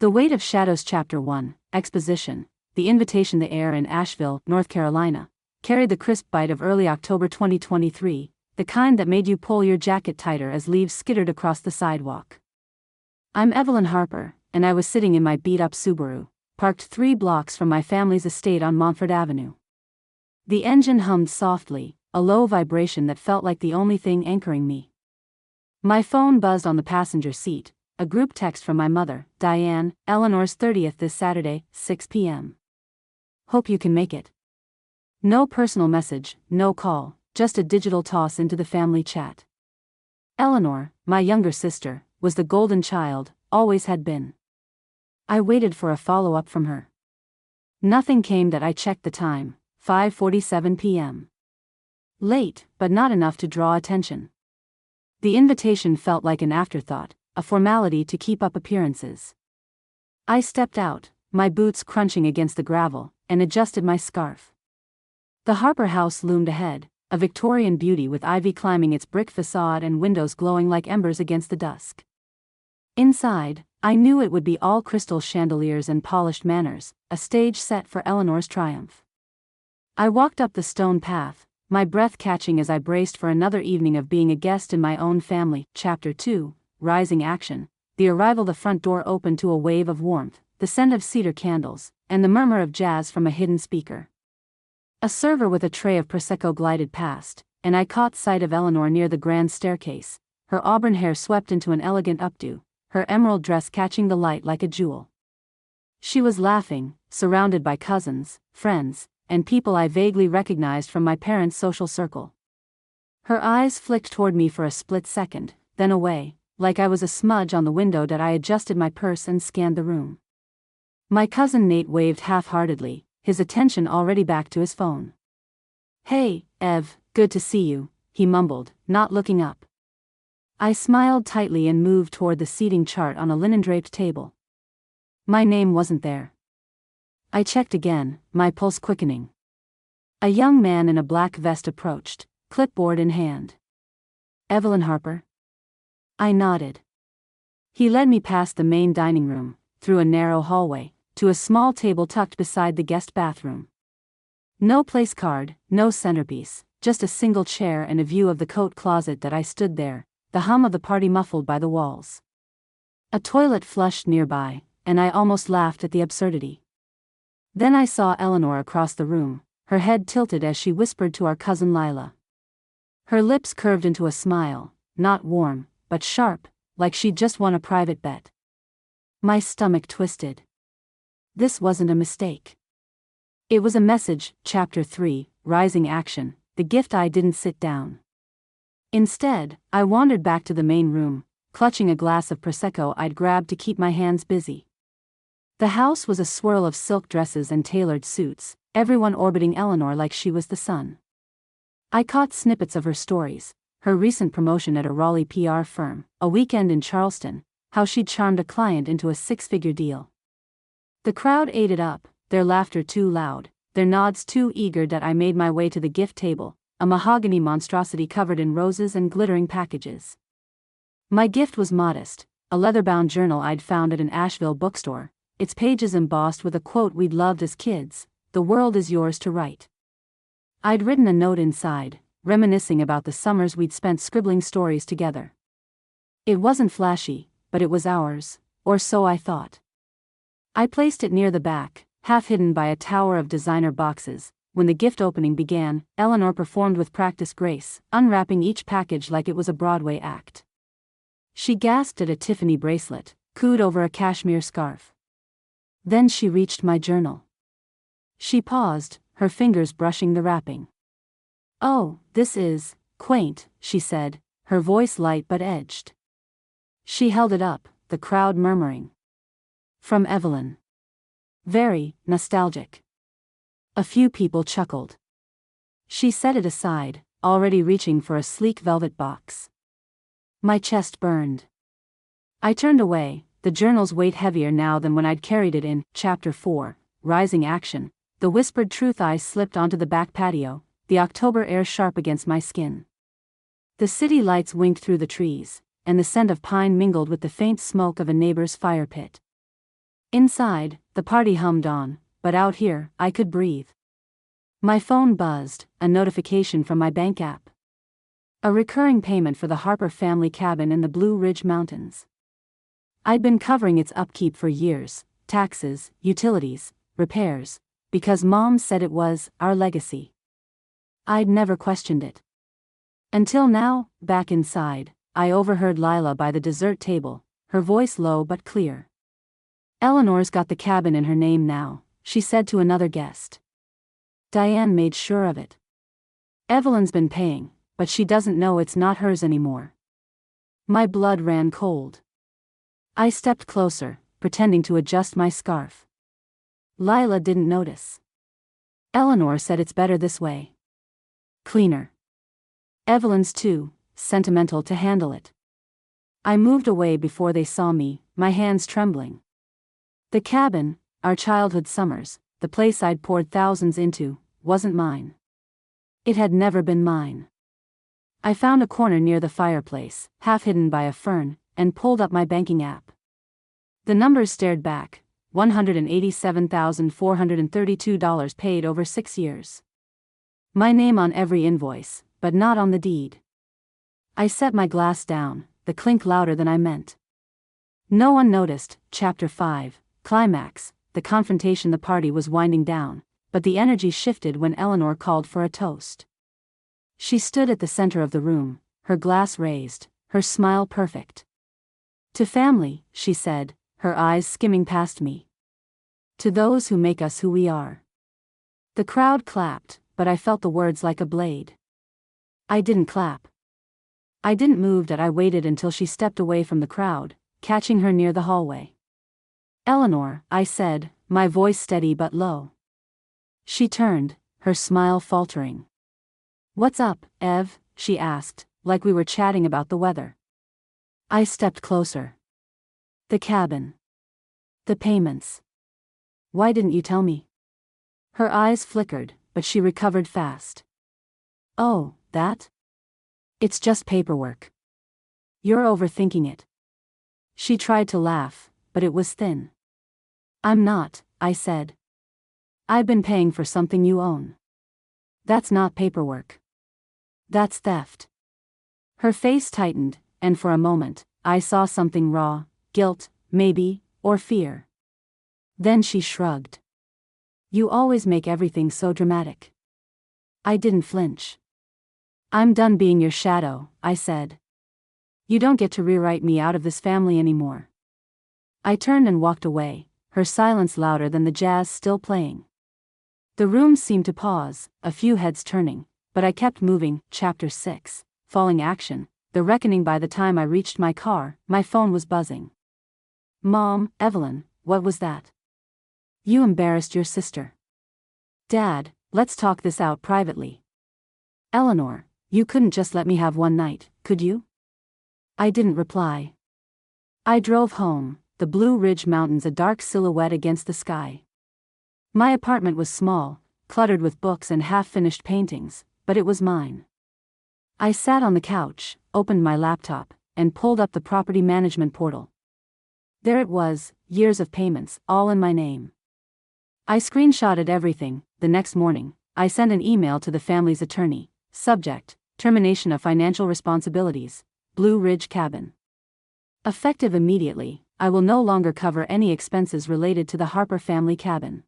The Weight of Shadows Chapter 1, Exposition, The Invitation. The air in Asheville, North Carolina, carried the crisp bite of early October 2023, the kind that made you pull your jacket tighter as leaves skittered across the sidewalk. I'm Evelyn Harper, and I was sitting in my beat-up Subaru, parked 3 blocks from my family's estate on Montford Avenue. The engine hummed softly, a low vibration that felt like the only thing anchoring me. My phone buzzed on the passenger seat, a group text from my mother, Diane, Eleanor's 30th this Saturday, 6 p.m. Hope you can make it. No personal message, no call, just a digital toss into the family chat. Eleanor, my younger sister, was the golden child, always had been. I waited for a follow-up from her. Nothing came. That I checked the time, 5:47 p.m. Late, but not enough to draw attention. The invitation felt like an afterthought, a formality to keep up appearances. I stepped out, my boots crunching against the gravel, and adjusted my scarf. The Harper house loomed ahead, a Victorian beauty with ivy climbing its brick facade and windows glowing like embers against the dusk. Inside, I knew it would be all crystal chandeliers and polished manners, a stage set for Eleanor's triumph. I walked up the stone path, my breath catching as I braced for another evening of being a guest in my own family. Chapter 2, Rising Action. The arrival. The front door opened to a wave of warmth, the scent of cedar candles, and the murmur of jazz from a hidden speaker. A server with a tray of Prosecco glided past, and I caught sight of Eleanor near the grand staircase, her auburn hair swept into an elegant updo, her emerald dress catching the light like a jewel. She was laughing, surrounded by cousins, friends, and people I vaguely recognized from my parents' social circle. Her eyes flicked toward me for a split second, then away, like I was a smudge on the window. That I adjusted my purse and scanned the room. My cousin Nate waved half-heartedly, his attention already back to his phone. "Hey, Ev, good to see you," he mumbled, not looking up. I smiled tightly and moved toward the seating chart on a linen-draped table. My name wasn't there. I checked again, my pulse quickening. A young man in a black vest approached, clipboard in hand. "Evelyn Harper?" I nodded. He led me past the main dining room, through a narrow hallway, to a small table tucked beside the guest bathroom. No place card, no centerpiece, just a single chair and a view of the coat closet. That I stood there, the hum of the party muffled by the walls. A toilet flushed nearby, and I almost laughed at the absurdity. Then I saw Eleanor across the room, her head tilted as she whispered to our cousin Lila. Her lips curved into a smile, not warm, but sharp, like she'd just won a private bet. My stomach twisted. This wasn't a mistake. It was a message. Chapter 3, Rising Action, The Gift. I didn't sit down. Instead, I wandered back to the main room, clutching a glass of Prosecco I'd grabbed to keep my hands busy. The house was a swirl of silk dresses and tailored suits, everyone orbiting Eleanor like she was the sun. I caught snippets of her stories, her recent promotion at a Raleigh PR firm, a weekend in Charleston, how she'd charmed a client into a 6-figure deal. The crowd ate it up, their laughter too loud, their nods too eager. That I made my way to the gift table, a mahogany monstrosity covered in roses and glittering packages. My gift was modest, a leather-bound journal I'd found at an Asheville bookstore, its pages embossed with a quote we'd loved as kids: "The world is yours to write." I'd written a note inside, reminiscing about the summers we'd spent scribbling stories together. It wasn't flashy, but it was ours, or so I thought. I placed it near the back, half hidden by a tower of designer boxes. When the gift opening began, Eleanor performed with practiced grace, unwrapping each package like it was a Broadway act. She gasped at a Tiffany bracelet, cooed over a cashmere scarf. Then she reached my journal. She paused, her fingers brushing the wrapping. "Oh, this is quaint," she said, her voice light but edged. She held it up, the crowd murmuring. "From Evelyn. Very nostalgic." A few people chuckled. She set it aside, already reaching for a sleek velvet box. My chest burned. I turned away, the journal's weight heavier now than when I'd carried it in. Chapter 4, Rising Action. The whispered truth. I slipped onto the back patio, the October air sharp against my skin. The city lights winked through the trees, and the scent of pine mingled with the faint smoke of a neighbor's fire pit. Inside, the party hummed on, but out here, I could breathe. My phone buzzed, a notification from my bank app. A recurring payment for the Harper family cabin in the Blue Ridge Mountains. I'd been covering its upkeep for years, taxes, utilities, repairs, because Mom said it was our legacy. I'd never questioned it. Until now, back inside, I overheard Lila by the dessert table, her voice low but clear. "Eleanor's got the cabin in her name now," she said to another guest. Diane made sure of it. "Evelyn's been paying, but she doesn't know it's not hers anymore." My blood ran cold. I stepped closer, pretending to adjust my scarf. Lila didn't notice. "Eleanor said it's better this way. Cleaner. Evelyn's too sentimental to handle it." I moved away before they saw me, my hands trembling. The cabin, our childhood summers, the place I'd poured thousands into, wasn't mine. It had never been mine. I found a corner near the fireplace, half hidden by a fern, and pulled up my banking app. The numbers stared back, $187,432 paid over 6 years. My name on every invoice, but not on the deed. I set my glass down, the clink louder than I meant. No one noticed. Chapter 5, Climax. The confrontation. The party was winding down, but the energy shifted when Eleanor called for a toast. She stood at the center of the room, her glass raised, her smile perfect. "To family," she said, her eyes skimming past me. "To those who make us who we are." The crowd clapped, but I felt the words like a blade. I didn't clap. I didn't move. I waited until she stepped away from the crowd, catching her near the hallway. "Eleanor," I said, my voice steady but low. She turned, her smile faltering. "What's up, Ev?" she asked, like we were chatting about the weather. I stepped closer. "The cabin. The payments. Why didn't you tell me?" Her eyes flickered, but she recovered fast. "Oh, that? It's just paperwork. You're overthinking it." She tried to laugh, but it was thin. "I'm not," I said. "I've been paying for something you own. That's not paperwork. That's theft." Her face tightened, and for a moment, I saw something raw, guilt, maybe, or fear. Then she shrugged. "You always make everything so dramatic." I didn't flinch. "I'm done being your shadow," I said. "You don't get to rewrite me out of this family anymore." I turned and walked away, her silence louder than the jazz still playing. The room seemed to pause, a few heads turning, but I kept moving. Chapter 6, Falling Action, The Reckoning. By the time I reached my car, my phone was buzzing. "Mom, Evelyn, what was that?" "You embarrassed your sister." "Dad, let's talk this out privately." "Eleanor, you couldn't just let me have one night, could you?" I didn't reply. I drove home, the Blue Ridge Mountains a dark silhouette against the sky. My apartment was small, cluttered with books and half-finished paintings, but it was mine. I sat on the couch, opened my laptop, and pulled up the property management portal. There it was, years of payments, all in my name. I screenshotted everything. The next morning, I sent an email to the family's attorney. Subject: termination of financial responsibilities, Blue Ridge Cabin. Effective immediately, I will no longer cover any expenses related to the Harper family cabin.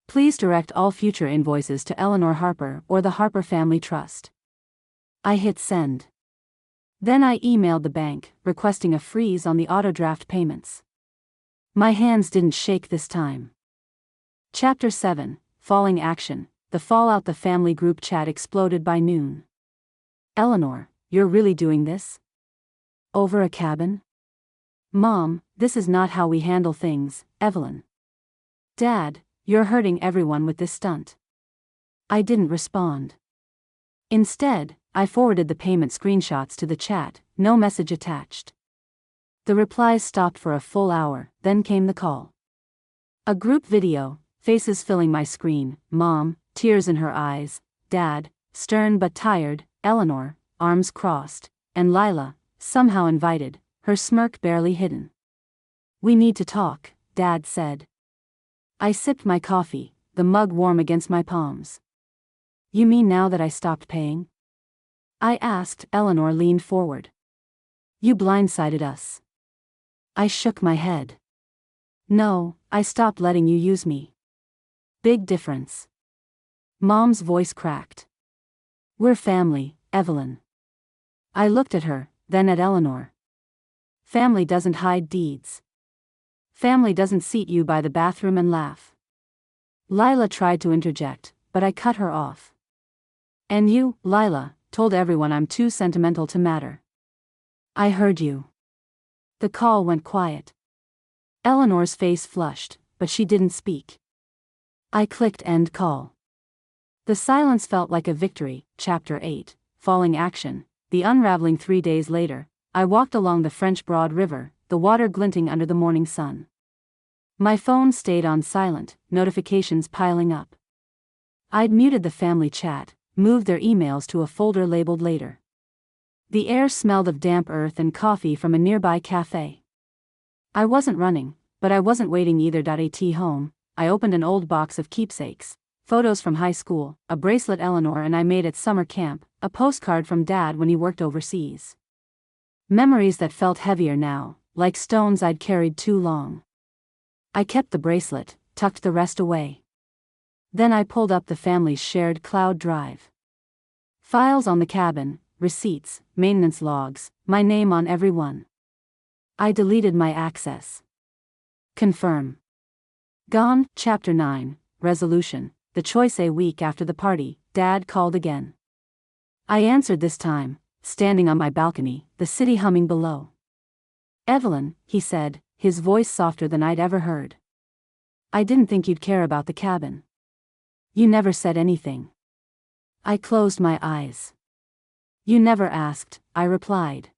Please direct all future invoices to Eleanor Harper or the Harper Family Trust. I hit send. Then I emailed the bank, requesting a freeze on the autodraft payments. My hands didn't shake this time. Chapter 7, Falling Action, The Fallout. The family group chat exploded by noon. "Eleanor, you're really doing this? Over a cabin?" "Mom, this is not how we handle things, Evelyn." "Dad, you're hurting everyone with this stunt." I didn't respond. Instead, I forwarded the payment screenshots to the chat, no message attached. The replies stopped for a full hour, then came the call. A group video, faces filling my screen, Mom, tears in her eyes, Dad, stern but tired, Eleanor, arms crossed, and Lila, somehow invited, her smirk barely hidden. "We need to talk, Dad said. I sipped my coffee, the mug warm against my palms. You mean now that I stopped paying? I asked. Eleanor leaned forward. You blindsided us. I shook my head. No, I stopped letting you use me. Big difference. Mom's voice cracked. We're family, Evelyn. I looked at her, then at Eleanor. Family doesn't hide deeds. Family doesn't seat you by the bathroom and laugh. Lila tried to interject, but I cut her off. And you, Lila, told everyone I'm too sentimental to matter. I heard you. The call went quiet. Eleanor's face flushed, but she didn't speak. I clicked end call. The silence felt like a victory. Chapter 8, Falling Action. The unraveling 3 days later, I walked along the French Broad River, the water glinting under the morning sun. My phone stayed on silent, notifications piling up. I'd muted the family chat, moved their emails to a folder labeled later. The air smelled of damp earth and coffee from a nearby cafe. I wasn't running, but I wasn't waiting either. At home, I opened an old box of keepsakes, photos from high school, a bracelet Eleanor and I made at summer camp, a postcard from Dad when he worked overseas. Memories that felt heavier now, like stones I'd carried too long. I kept the bracelet, tucked the rest away. Then I pulled up the family's shared cloud drive. Files on the cabin, receipts, maintenance logs, my name on every one. I deleted my access. Confirm. Gone. Chapter 9, Resolution. The choice. A week after the party, Dad called again. I answered this time, standing on my balcony, the city humming below. Evelyn, he said, his voice softer than I'd ever heard. I didn't think you'd care about the cabin. You never said anything. I closed my eyes. You never asked, I replied.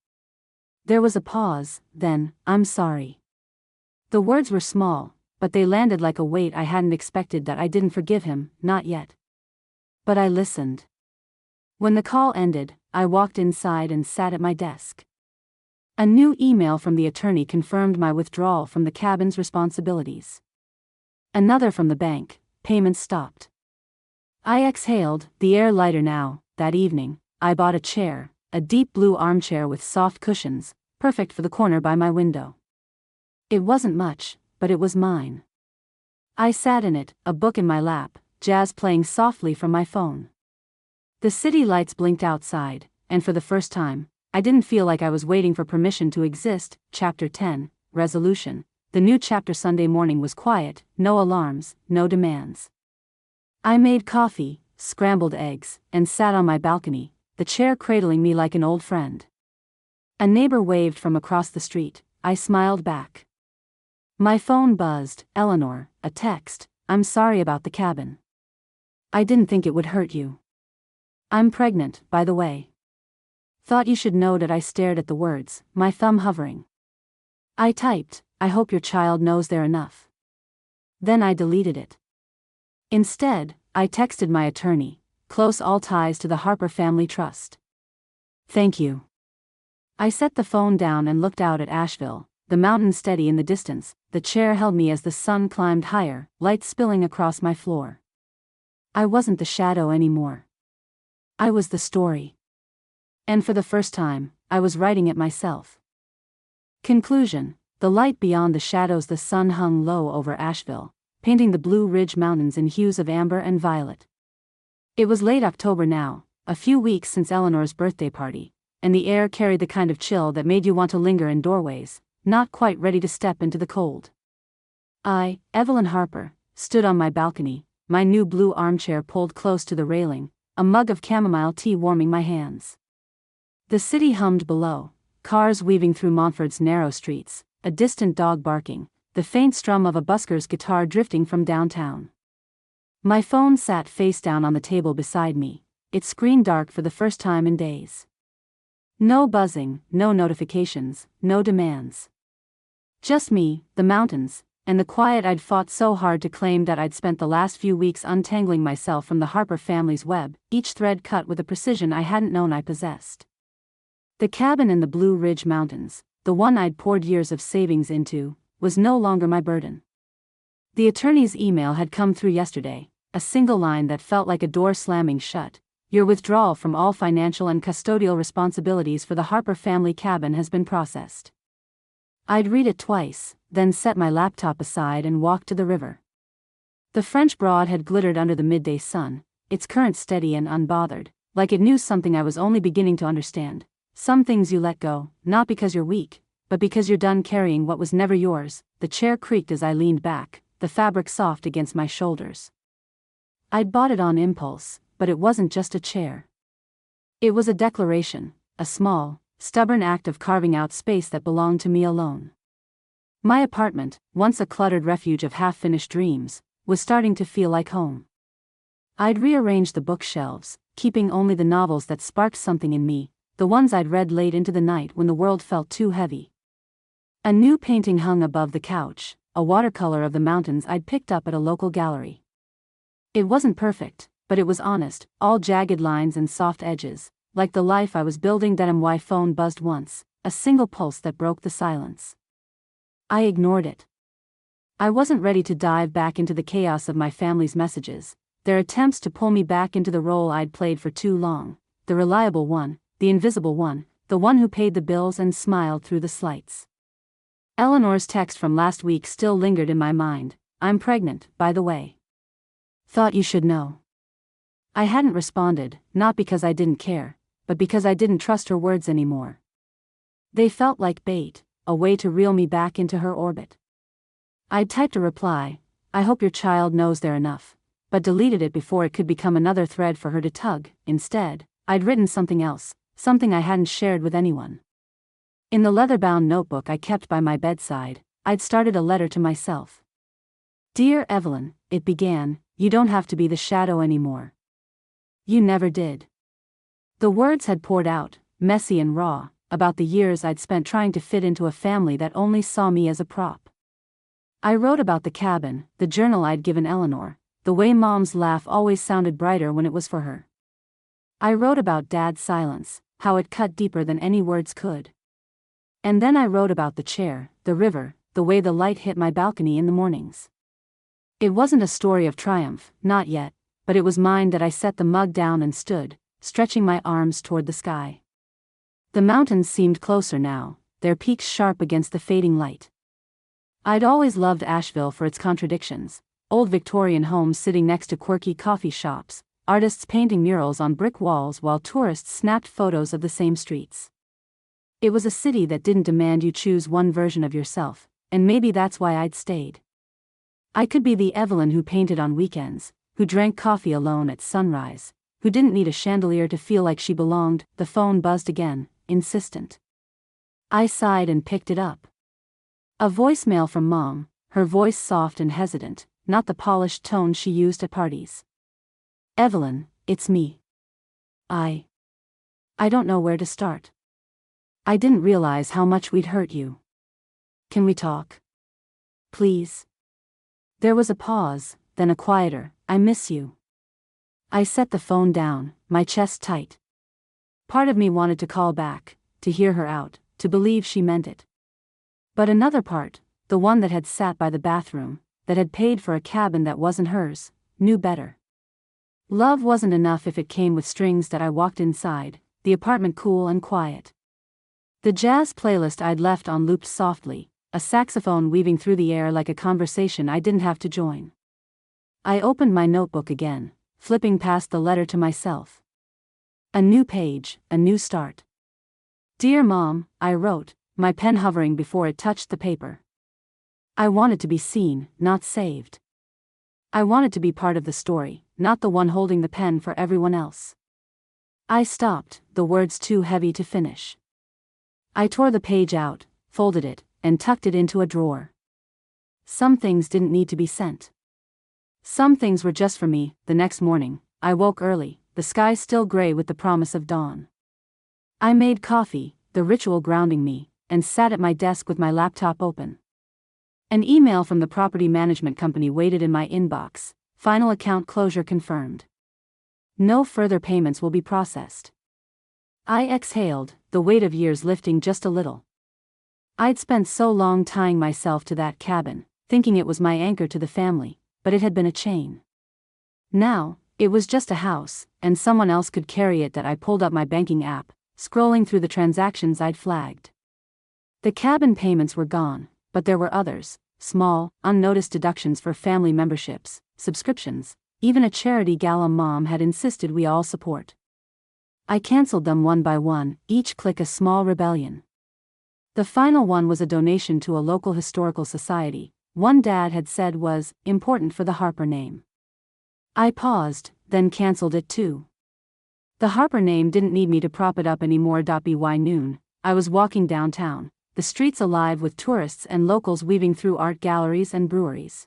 There was a pause, then, I'm sorry. The words were small, but they landed like a weight I hadn't expected. That I didn't forgive him, not yet. But I listened. When the call ended, I walked inside and sat at my desk. A new email from the attorney confirmed my withdrawal from the cabin's responsibilities. Another from the bank, payments stopped. I exhaled, the air lighter now. That evening, I bought a chair, a deep blue armchair with soft cushions, perfect for the corner by my window. It wasn't much, but it was mine. I sat in it, a book in my lap, jazz playing softly from my phone. The city lights blinked outside, and for the first time, I didn't feel like I was waiting for permission to exist. Chapter 10, Resolution. The new chapter. Sunday morning was quiet, no alarms, no demands. I made coffee, scrambled eggs, and sat on my balcony, the chair cradling me like an old friend. A neighbor waved from across the street. I smiled back. My phone buzzed. Eleanor, a text. I'm sorry about the cabin. I didn't think it would hurt you. I'm pregnant, by the way. Thought you should know. That I stared at the words, my thumb hovering. I typed, I hope your child knows they're enough. Then I deleted it. Instead, I texted my attorney, close all ties to the Harper Family Trust. Thank you. I set the phone down and looked out at Asheville, the mountain steady in the distance. The chair held me as the sun climbed higher, light spilling across my floor. I wasn't the shadow anymore. I was the story. And for the first time, I was writing it myself. Conclusion. The light beyond the shadows. The sun hung low over Asheville, painting the Blue Ridge Mountains in hues of amber and violet. It was late October now, a few weeks since Eleanor's birthday party, and the air carried the kind of chill that made you want to linger in doorways, not quite ready to step into the cold. I, Evelyn Harper, stood on my balcony, my new blue armchair pulled close to the railing, a mug of chamomile tea warming my hands. The city hummed below, cars weaving through Montford's narrow streets, a distant dog barking, the faint strum of a busker's guitar drifting from downtown. My phone sat face down on the table beside me, its screen dark for the first time in days. No buzzing, no notifications, no demands. Just me, the mountains, and the quiet I'd fought so hard to claim. That I'd spent the last few weeks untangling myself from the Harper family's web, each thread cut with a precision I hadn't known I possessed. The cabin in the Blue Ridge Mountains, the one I'd poured years of savings into, was no longer my burden. The attorney's email had come through yesterday, a single line that felt like a door slamming shut. Your withdrawal from all financial and custodial responsibilities for the Harper family cabin has been processed. I'd read it twice, then set my laptop aside and walked to the river. The French Broad had glittered under the midday sun, its current steady and unbothered, like it knew something I was only beginning to understand. Some things you let go, not because you're weak, but because you're done carrying what was never yours. The chair creaked as I leaned back, the fabric soft against my shoulders. I'd bought it on impulse, but it wasn't just a chair. It was a declaration, a small, stubborn act of carving out space that belonged to me alone. My apartment, once a cluttered refuge of half-finished dreams, was starting to feel like home. I'd rearranged the bookshelves, keeping only the novels that sparked something in me, the ones I'd read late into the night when the world felt too heavy. A new painting hung above the couch, a watercolor of the mountains I'd picked up at a local gallery. It wasn't perfect, but it was honest, all jagged lines and soft edges, like the life I was building. My phone buzzed once, a single pulse that broke the silence. I ignored it. I wasn't ready to dive back into the chaos of my family's messages, their attempts to pull me back into the role I'd played for too long, the reliable one, the invisible one, the one who paid the bills and smiled through the slights. Eleanor's text from last week still lingered in my mind. I'm pregnant, by the way. Thought you should know. I hadn't responded, not because I didn't care, but because I didn't trust her words anymore. They felt like bait, a way to reel me back into her orbit. I'd typed a reply, I hope your child knows they're enough, but deleted it before it could become another thread for her to tug. Instead, I'd written something else, something I hadn't shared with anyone. In the leather-bound notebook I kept by my bedside, I'd started a letter to myself. Dear Evelyn, it began, you don't have to be the shadow anymore. You never did. The words had poured out, messy and raw, about the years I'd spent trying to fit into a family that only saw me as a prop. I wrote about the cabin, the journal I'd given Eleanor, the way Mom's laugh always sounded brighter when it was for her. I wrote about Dad's silence, how it cut deeper than any words could. And then I wrote about the chair, the river, the way the light hit my balcony in the mornings. It wasn't a story of triumph, not yet, but it was mine. That I set the mug down and stood, stretching my arms toward the sky. The mountains seemed closer now, their peaks sharp against the fading light. I'd always loved Asheville for its contradictions, old Victorian homes sitting next to quirky coffee shops, artists painting murals on brick walls while tourists snapped photos of the same streets. It was a city that didn't demand you choose one version of yourself, and maybe that's why I'd stayed. I could be the Evelyn who painted on weekends, who drank coffee alone at sunrise, who didn't need a chandelier to feel like she belonged. The phone buzzed again, insistent. I sighed and picked it up. A voicemail from Mom, her voice soft and hesitant, not the polished tone she used at parties. Evelyn, it's me. I don't know where to start. I didn't realize how much we'd hurt you. Can we talk? Please? There was a pause, then a quieter, I miss you. I set the phone down, my chest tight. Part of me wanted to call back, to hear her out, to believe she meant it. But another part, the one that had sat by the bathroom, that had paid for a cabin that wasn't hers, knew better. Love wasn't enough if it came with strings. That I walked inside, the apartment cool and quiet. The jazz playlist I'd left on looped softly, a saxophone weaving through the air like a conversation I didn't have to join. I opened my notebook again, flipping past the letter to myself. A new page, a new start. Dear Mom, I wrote, my pen hovering before it touched the paper. I wanted to be seen, not saved. I wanted to be part of the story, not the one holding the pen for everyone else. I stopped, the words too heavy to finish. I tore the page out, folded it, and tucked it into a drawer. Some things didn't need to be sent. Some things were just for me. The next morning, I woke early, the sky still gray with the promise of dawn. I made coffee, the ritual grounding me, and sat at my desk with my laptop open. An email from the property management company waited in my inbox, final account closure confirmed. No further payments will be processed. I exhaled, the weight of years lifting just a little. I'd spent so long tying myself to that cabin, thinking it was my anchor to the family, but it had been a chain. Now, it was just a house, and someone else could carry it. That I pulled up my banking app, scrolling through the transactions I'd flagged. The cabin payments were gone, but there were others, small, unnoticed deductions for family memberships, subscriptions, even a charity gala Mom had insisted we all support. I canceled them one by one, each click a small rebellion. The final one was a donation to a local historical society, one Dad had said was important for the Harper name. I paused, then canceled it too. The Harper name didn't need me to prop it up anymore. By noon, I was walking downtown, the streets alive with tourists and locals weaving through art galleries and breweries.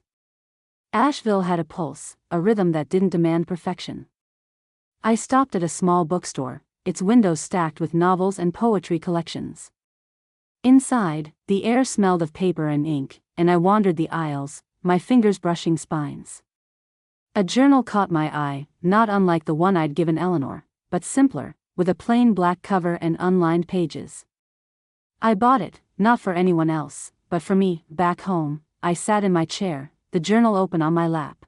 Asheville had a pulse, a rhythm that didn't demand perfection. I stopped at a small bookstore, its windows stacked with novels and poetry collections. Inside, the air smelled of paper and ink, and I wandered the aisles, my fingers brushing spines. A journal caught my eye, not unlike the one I'd given Eleanor, but simpler, with a plain black cover and unlined pages. I bought it, not for anyone else, but for me. Back home, I sat in my chair, the journal open on my lap.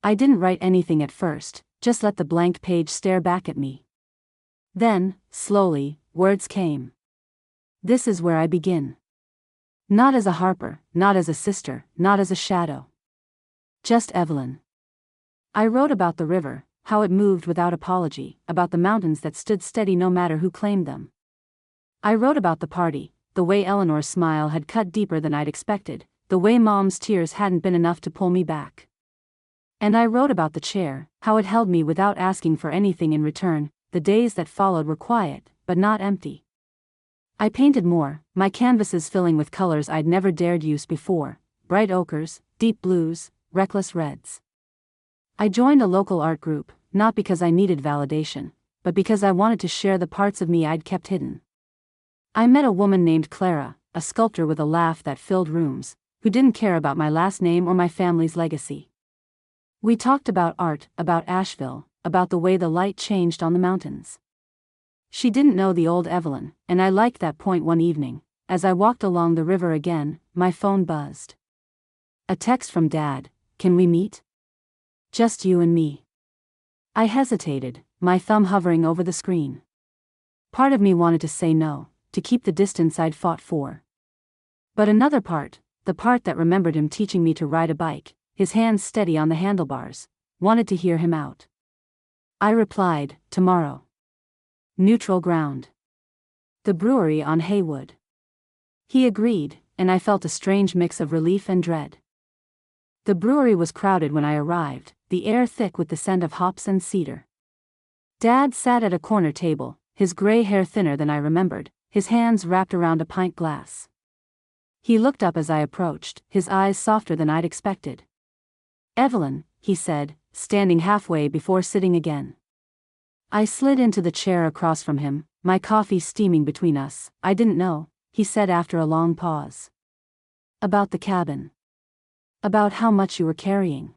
I didn't write anything at first, just let the blank page stare back at me. Then, slowly, words came. This is where I begin. Not as a Harper, not as a sister, not as a shadow. Just Evelyn. I wrote about the river, how it moved without apology, about the mountains that stood steady no matter who claimed them. I wrote about the party, the way Eleanor's smile had cut deeper than I'd expected, the way Mom's tears hadn't been enough to pull me back. And I wrote about the chair, how it held me without asking for anything in return. The days that followed were quiet, but not empty. I painted more, my canvases filling with colors I'd never dared use before, bright ochres, deep blues, reckless reds. I joined a local art group, not because I needed validation, but because I wanted to share the parts of me I'd kept hidden. I met a woman named Clara, a sculptor with a laugh that filled rooms, who didn't care about my last name or my family's legacy. We talked about art, about Asheville, about the way the light changed on the mountains. She didn't know the old Evelyn, and I liked that point. One evening, as I walked along the river again, my phone buzzed. A text from Dad. Can we meet? Just you and me. I hesitated, my thumb hovering over the screen. Part of me wanted to say no, to keep the distance I'd fought for. But another part, the part that remembered him teaching me to ride a bike, his hands steady on the handlebars, wanted to hear him out. I replied, tomorrow. Neutral ground. The brewery on Haywood. He agreed, and I felt a strange mix of relief and dread. The brewery was crowded when I arrived, the air thick with the scent of hops and cedar. Dad sat at a corner table, his gray hair thinner than I remembered, his hands wrapped around a pint glass. He looked up as I approached, his eyes softer than I'd expected. Evelyn, he said, standing halfway before sitting again. I slid into the chair across from him, my coffee steaming between us. I didn't know, he said after a long pause. About the cabin. About how much you were carrying.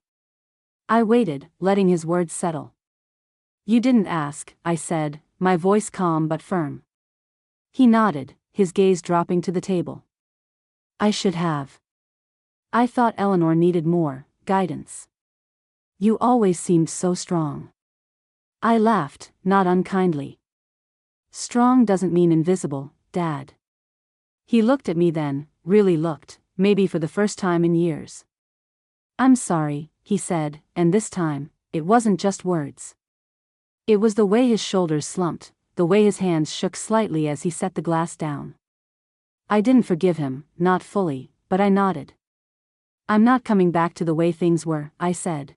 I waited, letting his words settle. You didn't ask, I said, my voice calm but firm. He nodded, his gaze dropping to the table. I should have. I thought Eleanor needed more guidance. You always seemed so strong. I laughed, not unkindly. Strong doesn't mean invisible, Dad. He looked at me then, really looked, maybe for the first time in years. I'm sorry, he said, and this time, it wasn't just words. It was the way his shoulders slumped, the way his hands shook slightly as he set the glass down. I didn't forgive him, not fully, but I nodded. I'm not coming back to the way things were, I said.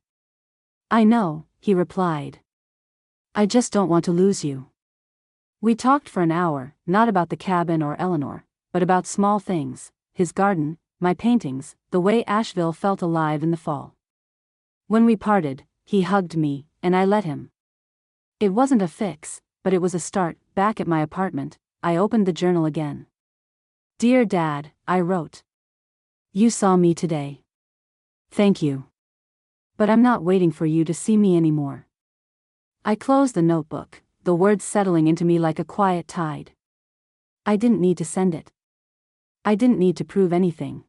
I know, he replied. I just don't want to lose you. We talked for an hour, not about the cabin or Eleanor, but about small things, his garden, my paintings, the way Asheville felt alive in the fall. When we parted, he hugged me, and I let him. It wasn't a fix, but it was a start. Back at my apartment, I opened the journal again. Dear Dad, I wrote. You saw me today. Thank you. But I'm not waiting for you to see me anymore. I closed the notebook, the words settling into me like a quiet tide. I didn't need to send it. I didn't need to prove anything.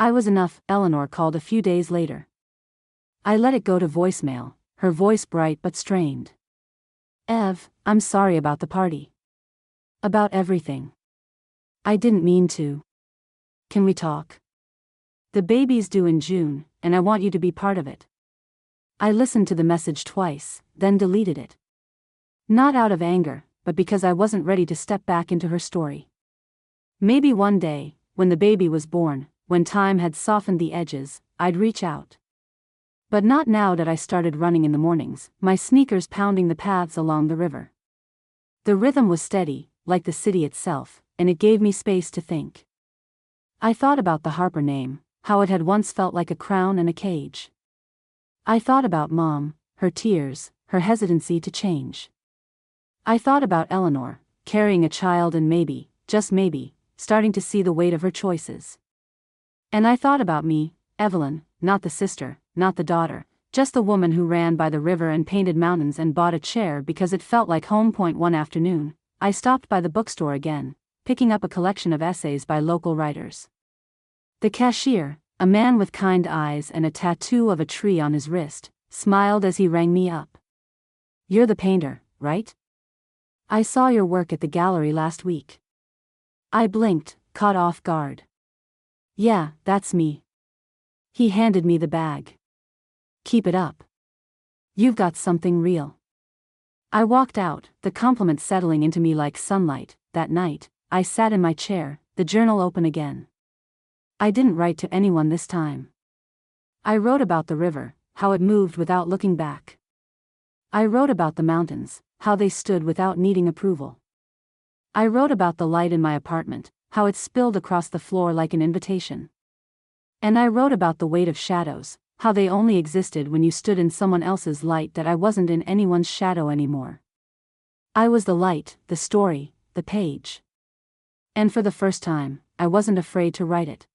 I was enough, Eleanor called a few days later. I let it go to voicemail, her voice bright but strained. Ev, I'm sorry about the party. About everything. I didn't mean to. Can we talk? The baby's due in June, and I want you to be part of it. I listened to the message twice, then deleted it. Not out of anger, but because I wasn't ready to step back into her story. Maybe one day, when the baby was born, when time had softened the edges, I'd reach out. But not now that I started running in the mornings, my sneakers pounding the paths along the river. The rhythm was steady, like the city itself, and it gave me space to think. I thought about the Harper name, how it had once felt like a crown and a cage. I thought about Mom, her tears, her hesitancy to change. I thought about Eleanor, carrying a child and maybe, just maybe, starting to see the weight of her choices. And I thought about me, Evelyn, not the sister, not the daughter, just the woman who ran by the river and painted mountains and bought a chair because it felt like home. One afternoon, I stopped by the bookstore again, picking up a collection of essays by local writers. The cashier, a man with kind eyes and a tattoo of a tree on his wrist, smiled as he rang me up. You're the painter, right? I saw your work at the gallery last week. I blinked, caught off guard. Yeah, that's me. He handed me the bag. Keep it up. You've got something real. I walked out, the compliment settling into me like sunlight. That night, I sat in my chair, the journal open again. I didn't write to anyone this time. I wrote about the river, how it moved without looking back. I wrote about the mountains, how they stood without needing approval. I wrote about the light in my apartment, how it spilled across the floor like an invitation. And I wrote about the weight of shadows, how they only existed when you stood in someone else's light, that I wasn't in anyone's shadow anymore. I was the light, the story, the page. And for the first time, I wasn't afraid to write it.